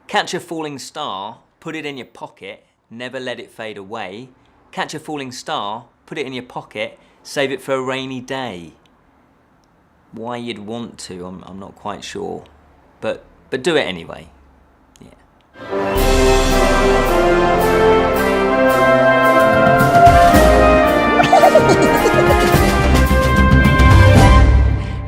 Catch a falling star, put it in your pocket, never let it fade away. Catch a falling star, put it in your pocket, save it for a rainy day. Why you'd want to, I'm not quite sure. But do it anyway. Yeah.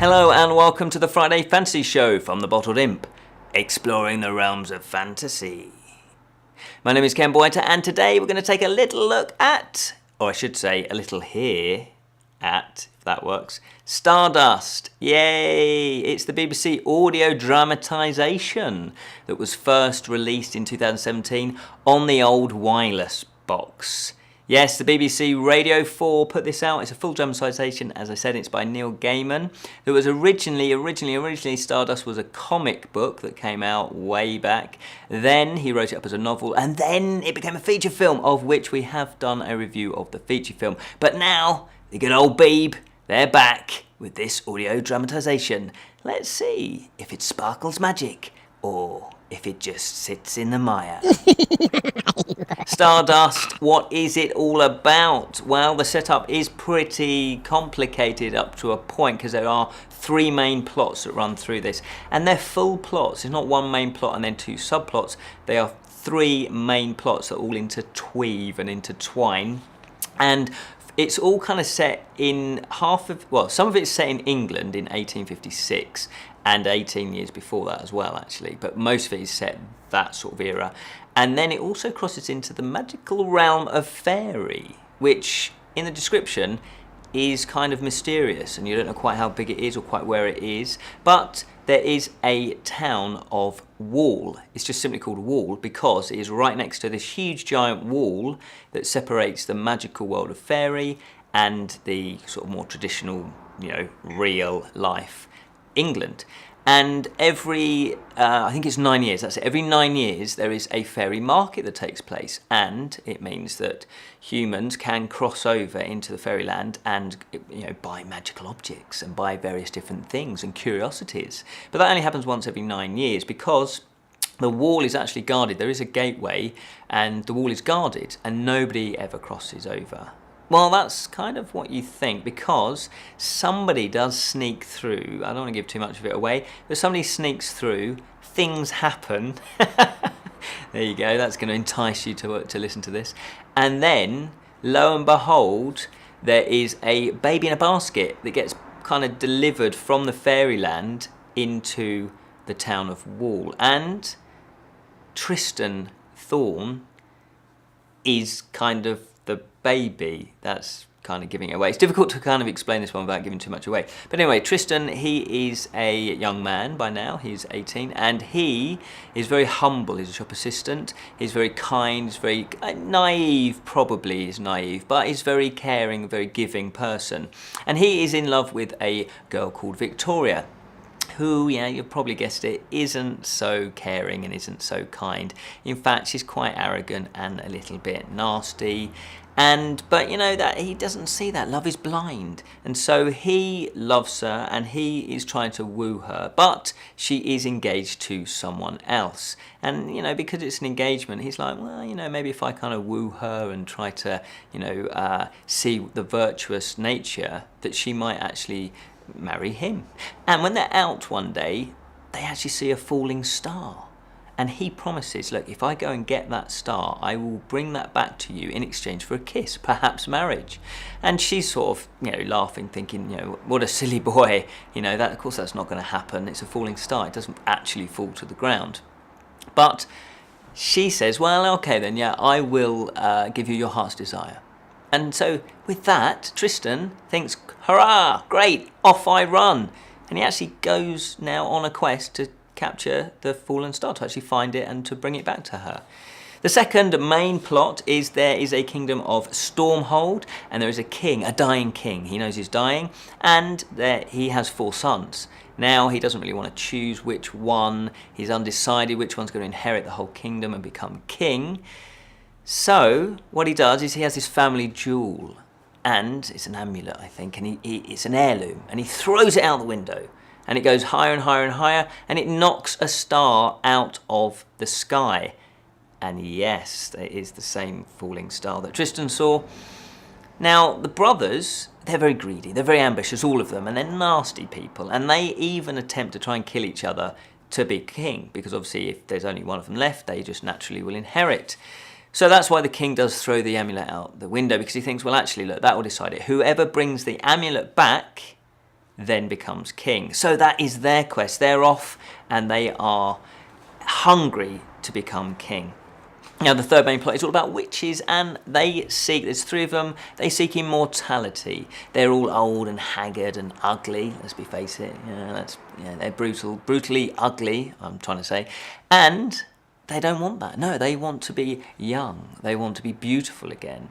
Hello and welcome to the Friday Fantasy Show from the Bottled Imp, exploring the realms of fantasy. My name is Ken Boyter and today we're going to take a little look at, or I should say a little hear at, if that works, Stardust. Yay! It's the BBC audio dramatisation that was first released in 2017 on the old wireless box. Yes, the BBC Radio 4 put this out. It's a full dramatisation. As I said, it's by Neil Gaiman. It was originally Stardust was a comic book that came out way back. Then he wrote it up as a novel, and then it became a feature film, of which we have done a review of the feature film. But now, the good old Beeb, they're back with this audio dramatisation. Let's see if it sparkles magic or if it just sits in the mire. Stardust, what is it all about? Well, the setup is pretty complicated up to a point because there are three main plots that run through this. And they're full plots. It's not one main plot and then two subplots. They are three main plots that all interweave and intertwine. And it's all kind of set in some of it's set in England in 1856 and 18 years before that as well, actually. But most of it is set that sort of era. And then it also crosses into the magical realm of fairy, which in the description is kind of mysterious and you don't know quite how big it is or quite where it is. But there is a town of Wall. It's just simply called Wall because it is right next to this huge giant wall that separates the magical world of fairy and the sort of more traditional, real life England. And every, I think it's 9 years, that's it. Every 9 years there is a fairy market that takes place, and it means that humans can cross over into the fairyland and buy magical objects and buy various different things and curiosities. But that only happens once every 9 years because the wall is actually guarded. There is a gateway and the wall is guarded and nobody ever crosses over. Well, that's kind of what you think because somebody does sneak through. I don't want to give too much of it away, but somebody sneaks through, things happen. There you go, that's going to entice you to listen to this. And then, lo and behold, there is a baby in a basket that gets kind of delivered from the fairyland into the town of Wall. And Dunstan Thorn is kind of the baby. That's kind of giving it away. It's difficult to kind of explain this one without giving too much away. But anyway, Dunstan, he is a young man by now. He's 18 and he is very humble. He's a shop assistant. He's very kind. He's very naive, probably he's naive, but he's very caring, very giving person. And he is in love with a girl called Victoria, who, you've probably guessed it, isn't so caring and isn't so kind. In fact, she's quite arrogant and a little bit nasty. But that he doesn't see that. Love is blind. And so he loves her and he is trying to woo her, but she is engaged to someone else. And, because it's an engagement, he's like, well, maybe if I kind of woo her and try to, see the virtuous nature, that she might actually marry him. And when they're out one day, they actually see a falling star. And he promises, look, if I go and get that star, I will bring that back to you in exchange for a kiss, perhaps marriage. And she's sort of, laughing, thinking, what a silly boy. Of course that's not going to happen. It's a falling star. It doesn't actually fall to the ground. But she says, well, okay then, I will give you your heart's desire. And so with that, Dunstan thinks, hurrah, great, off I run. And he actually goes now on a quest to capture the fallen star, to actually find it and to bring it back to her. The second main plot is there is a kingdom of Stormhold and there is a king, a dying king. He knows he's dying and he has 4 sons. Now he doesn't really want to choose which one. He's undecided which one's going to inherit the whole kingdom and become king. So what he does is he has this family jewel and it's an amulet, I think, and it's an heirloom and he throws it out the window. and it goes higher and higher and higher, and it knocks a star out of the sky. And yes, it is the same falling star that Tristan saw. Now, the brothers, they're very greedy, they're very ambitious, all of them, and they're nasty people, and they even attempt to try and kill each other to be king, because obviously if there's only one of them left, they just naturally will inherit. So that's why the king does throw the amulet out the window, because he thinks, well, actually, look, that will decide it. Whoever brings the amulet back then becomes king. So that is their quest. They're off, and they are hungry to become king. Now, the third main plot is all about witches, and they seek, there's three of them, they seek immortality. They're all old and haggard and ugly, let's face it. They're brutally ugly, I'm trying to say. And they don't want that. No, they want to be young. They want to be beautiful again.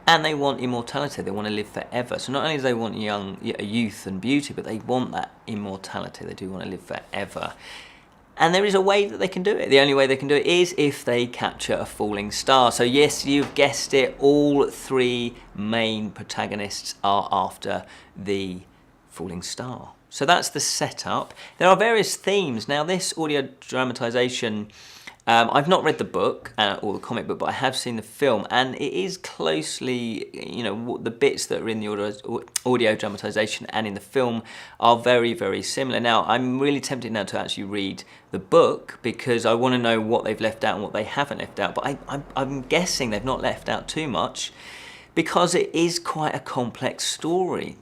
And they want immortality. They want to live forever. So not only do they want youth and beauty, but they want that immortality. They do want to live forever. And there is a way that they can do it. The only way they can do it is if they capture a falling star. So yes, you've guessed it, all three main protagonists are after the falling star. So that's the setup. There are various themes. Now, this audio dramatisation, I've not read the book or the comic book, but I have seen the film, and it is closely, the bits that are in the audio dramatisation and in the film are very, very similar. Now, I'm really tempted now to actually read the book because I want to know what they've left out and what they haven't left out, but I'm guessing they've not left out too much because it is quite a complex story.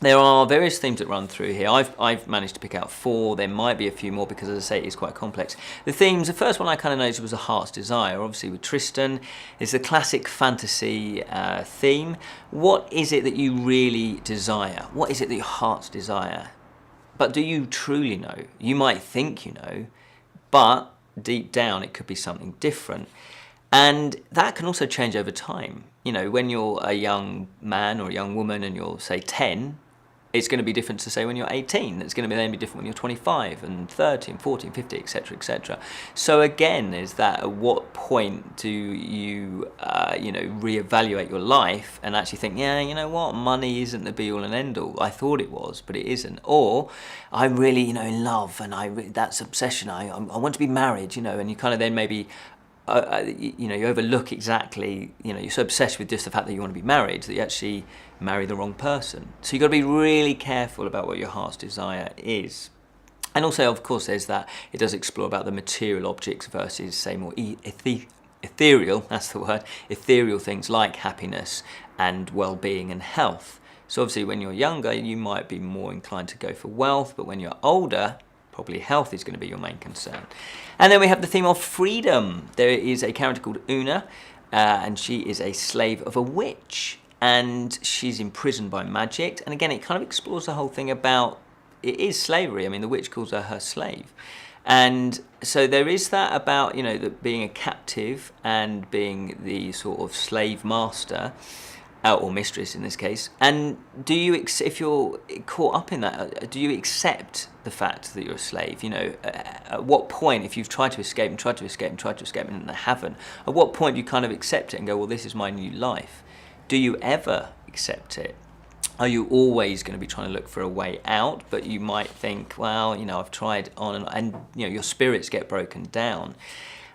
There are various themes that run through here. I've managed to pick out 4. There might be a few more because, as I say, it is quite complex. The themes, the first one I kind of noticed was a heart's desire. Obviously, with Tristan, it's the classic fantasy theme. What is it that you really desire? What is it that your heart's desire? But do you truly know? You might think you know, but deep down it could be something different. And that can also change over time. When you're a young man or a young woman and you're, say, 10, it's going to be different to, say, when you're 18. It's going to then be different when you're 25 and 30 and 40 and 50, etc., etc. So again, is that at what point do you, reevaluate your life and actually think, yeah, you know what, money isn't the be-all and end-all. I thought it was, but it isn't. Or I'm really, in love, and that's obsession. I want to be married, and you kind of then maybe you overlook exactly, you're so obsessed with just the fact that you want to be married that you actually marry the wrong person. So you've got to be really careful about what your heart's desire is. And also, of course, there's that, it does explore about the material objects versus, say, more ethereal, that's the word, ethereal things like happiness and well-being and health. So obviously when you're younger, you might be more inclined to go for wealth, but when you're older, probably health is going to be your main concern. And then we have the theme of freedom. There is a character called Oona, and she is a slave of a witch, and she's imprisoned by magic. And again, it kind of explores the whole thing about, it is slavery. I mean, the witch calls her slave. And so there is that about, that being a captive and being the sort of slave master, or mistress in this case. And do you, if you're caught up in that, do you accept the fact that you're a slave? At what point, if you've tried to escape and tried to escape and tried to escape and haven't, at what point do you kind of accept it and go, well, this is my new life? Do you ever accept it? Are you always going to be trying to look for a way out, but you might think, well, I've tried on and your spirits get broken down.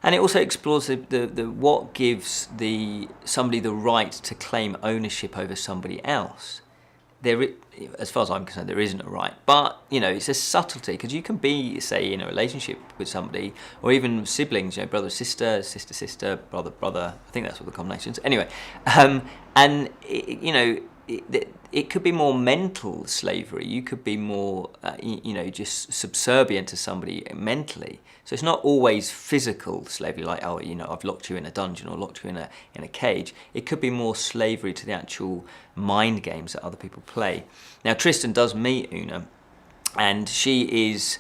And it also explores the what gives somebody the right to claim ownership over somebody else. As far as I'm concerned, there isn't a right, but it's a subtlety, because you can be, say, in a relationship with somebody, or even siblings, brother sister, sister sister, brother brother. I think that's what the combinations. Anyway, and it could be more mental slavery. You could be more, just subservient to somebody mentally. So it's not always physical slavery, like, oh, I've locked you in a dungeon or locked you in a cage. It could be more slavery to the actual mind games that other people play. Now, Tristan does meet Oona, and she is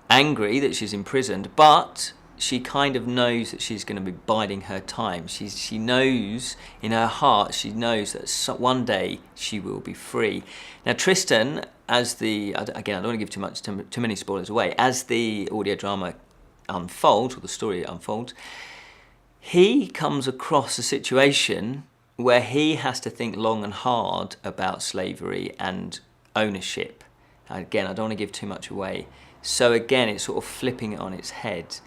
angry that she's imprisoned, but she kind of knows that she's going to be biding her time. She knows in her heart, she knows that one day she will be free. Now, Tristan, again, I don't want to give too many spoilers away, as the audio drama unfolds, or the story unfolds, he comes across a situation where he has to think long and hard about slavery and ownership. Again, I don't want to give too much away. So again, it's sort of flipping it on its head.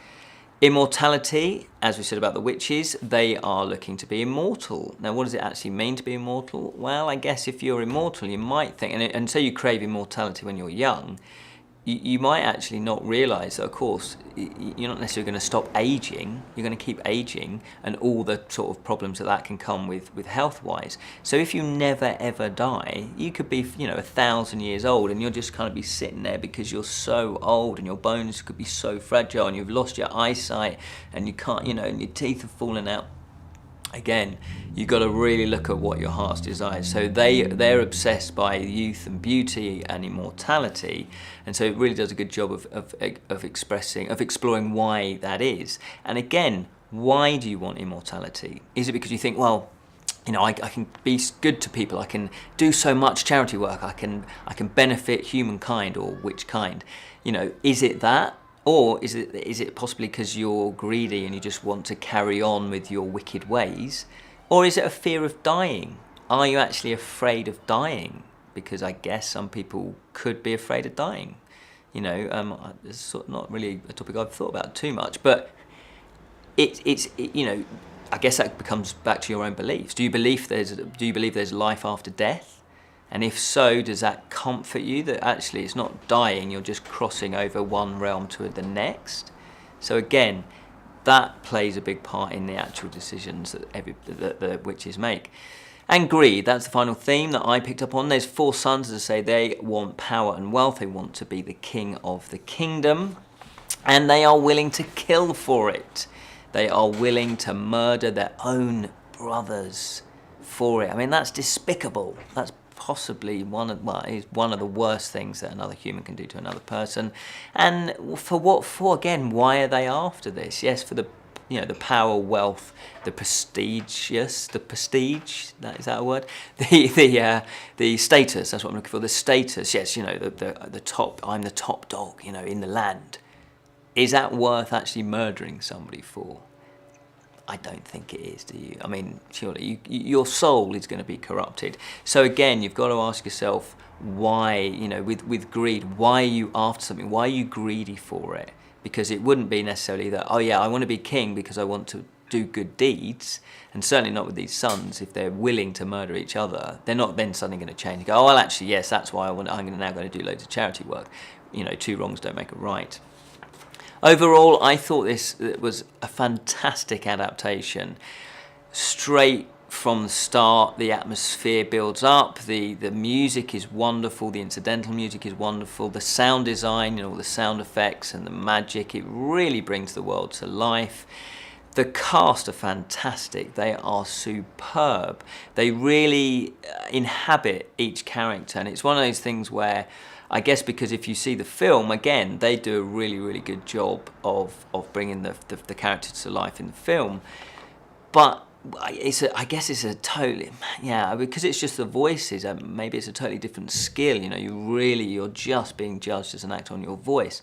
Immortality, as we said about the witches, they are looking to be immortal. Now, what does it actually mean to be immortal? Well, I guess if you're immortal, you might think, and so you crave immortality when you're young, you might actually not realise that, of course, you're not necessarily going to stop aging. You're going to keep aging, and all the sort of problems that can come with health-wise. So if you never ever die, you could be 1,000 years old, and you'll just kind of be sitting there because you're so old, and your bones could be so fragile, and you've lost your eyesight, and you can't, and your teeth are falling out. Again, you've got to really look at what your heart's desires. So they're obsessed by youth and beauty and immortality, and so it really does a good job of exploring why that is. And again, why do you want immortality? Is it because you think, well, I can be good to people, I can do so much charity work, I can benefit humankind, or which kind? Is it that? Or is it possibly because you're greedy and you just want to carry on with your wicked ways? Or is it a fear of dying? Are you actually afraid of dying? Because I guess some people could be afraid of dying. It's sort of not really a topic I've thought about too much, but it's I guess that becomes back to your own beliefs. Do you believe there's life after death? And if so, does that comfort you that actually it's not dying, you're just crossing over one realm to the next? So again, that plays a big part in the actual decisions that the witches make. And greed, that's the final theme that I picked up on. There's 4 sons, as I say, they want power and wealth. They want to be the king of the kingdom. And they are willing to kill for it. They are willing to murder their own brothers for it. I mean, that's despicable. That's possibly one of the worst things that another human can do to another person. And for what for? Again, why are they after this? Yes, for the power, wealth, the prestige. Is that a word? The status. That's what I'm looking for. The status. Yes, the top. I'm the top dog. In the land. Is that worth actually murdering somebody for? I don't think it is, do you? I mean, surely your soul is going to be corrupted. So again, you've got to ask yourself why, with greed, why are you after something? Why are you greedy for it? Because it wouldn't be necessarily that, oh yeah, I want to be king because I want to do good deeds, and certainly not with these sons. If they're willing to murder each other, they're not then suddenly going to change and go, oh, well, actually, yes, that's why I'm now going to do loads of charity work. 2 wrongs don't make a right. Overall, I thought this was a fantastic adaptation. Straight from the start, the atmosphere builds up, the music is wonderful, the incidental music is wonderful, the sound design, all the sound effects and the magic, it really brings the world to life. The cast are fantastic, they are superb. They really inhabit each character, and it's one of those things where I guess because if you see the film, again, they do a really, really good job of bringing the characters to life in the film. But I guess it's a totally, because it's just the voices, maybe it's a totally different skill, you're just being judged as an actor on your voice.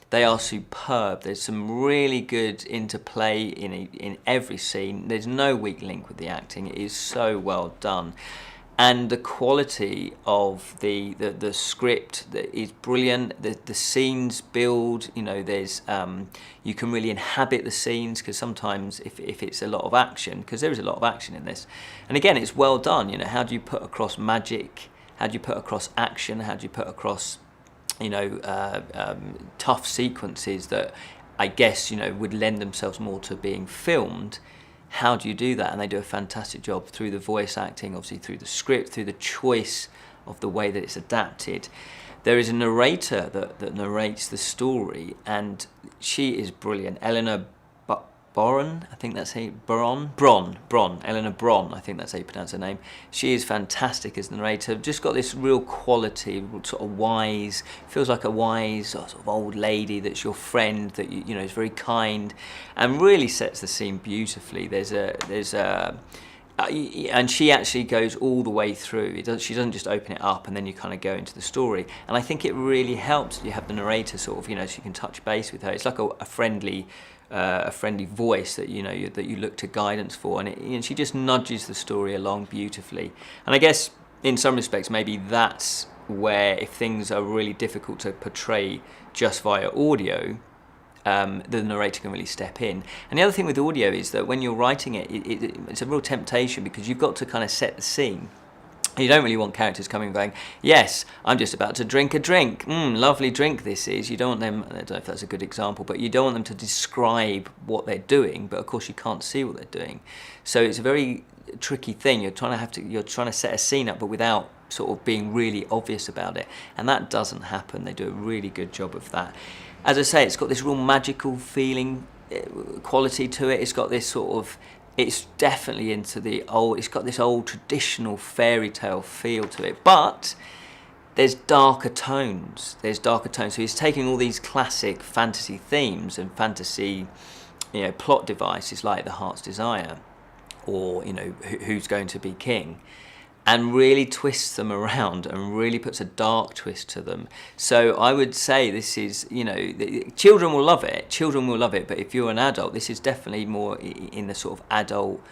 They are superb. There's some really good interplay in every scene. There's no weak link with the acting. It is so well done. And the quality of the script is brilliant. The scenes build, there's you can really inhabit the scenes, because sometimes if it's a lot of action, because there is a lot of action in this, and again it's well done. How do you put across magic? How do you put across action? How do you put across tough sequences that I guess would lend themselves more to being filmed? How do you do that? And they do a fantastic job through the voice acting, obviously through the script, through the choice of the way that it's adapted. There is a narrator that narrates the story, and she is brilliant. Eleanor Bron, I think that's how Eleanor Bron, I think that's how you pronounce her name. She is fantastic as the narrator. Just got this real quality, sort of wise, feels like a wise sort of old lady that's your friend, that is very kind, and really sets the scene beautifully. And she actually goes all the way through. She doesn't just open it up and then you kind of go into the story. And I think it really helps that you have the narrator sort of, so you can touch base with her. It's like a friendly voice that that you look to guidance for, and she just nudges the story along beautifully. And I guess in some respects maybe that's where if things are really difficult to portray just via audio, the narrator can really step in. And the other thing with audio is that when you're writing it, it's a real temptation, because you've got to kind of set the scene. You don't really want characters coming and going, yes, I'm just about to drink a drink. Lovely drink this is. You don't want them, I don't know if that's a good example, but you don't want them to describe what they're doing, but of course you can't see what they're doing. So it's a very tricky thing. You're trying to set a scene up, but without sort of being really obvious about it. And that doesn't happen. They do a really good job of that. As I say, it's got this real magical feeling, quality to it. It's got this sort of, it's definitely into the old, it's got this old traditional fairy tale feel to it, but there's darker tones. So he's taking all these classic fantasy themes and fantasy, plot devices like the Heart's Desire, or, who's going to be king, and really twists them around and really puts a dark twist to them. So I would say this is, children will love it, but if you're an adult, this is definitely more in the sort of adult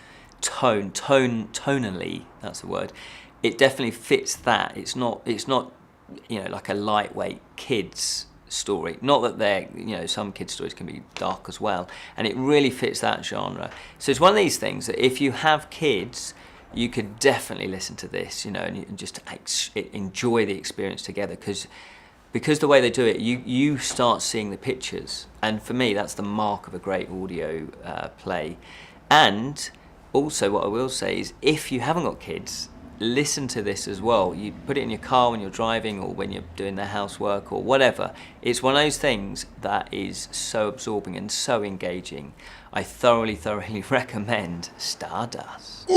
tonally, that's the word. It definitely fits that. It's not like a lightweight kids story. Not that they're, some kids stories can be dark as well, and it really fits that genre. So it's one of these things that if you have kids, you could definitely listen to this, and just enjoy the experience together, because the way they do it, you start seeing the pictures, and for me that's the mark of a great audio play. And also what I will say is, if you haven't got kids, listen to this as well. You put it in your car when you're driving, or when you're doing the housework or whatever. It's one of those things that is so absorbing and so engaging. I thoroughly recommend Stardust.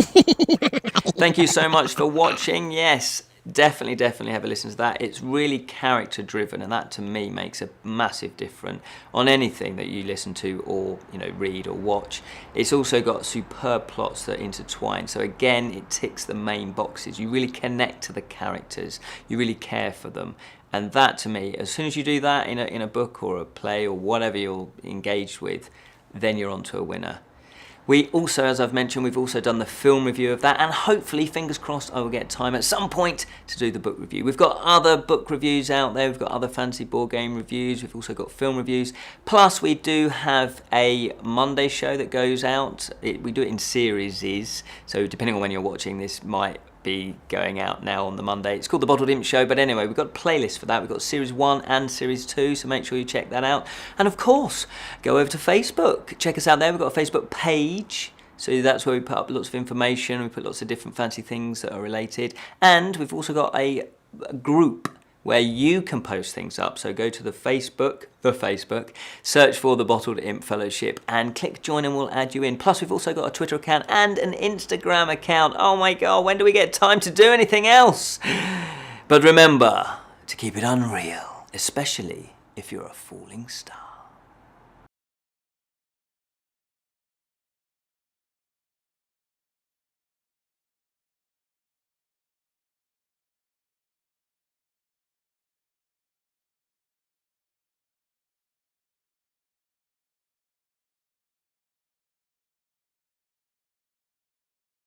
Thank you so much for watching. Yes, definitely have a listen to that. It's really character driven, and that to me makes a massive difference on anything that you listen to or read or watch. It's also got superb plots that intertwine, so again it ticks the main boxes. You really connect to the characters, you really care for them, and that to me, as soon as you do that in a book or a play or whatever you're engaged with, then you're onto a winner. We also, as I've mentioned, we've also done the film review of that, and hopefully, fingers crossed, I will get time at some point to do the book review. We've got other book reviews out there, we've got other fantasy board game reviews, we've also got film reviews, plus we do have a Monday show that goes out. We do it in series, so depending on when you're watching this, might be going out now on the Monday. It's called The Bottled Imp Show, but anyway, we've got a playlist for that. We've got Series 1 and Series 2, so make sure you check that out. And of course, go over to Facebook. Check us out there. We've got a Facebook page, so that's where we put up lots of information. We put lots of different fancy things that are related. And we've also got a group where you can post things up. So go to the Facebook, search for the Bottled Imp Fellowship and click join, and we'll add you in. Plus we've also got a Twitter account and an Instagram account. Oh my God, when do we get time to do anything else? But remember to keep it unreal, especially if you're a falling star.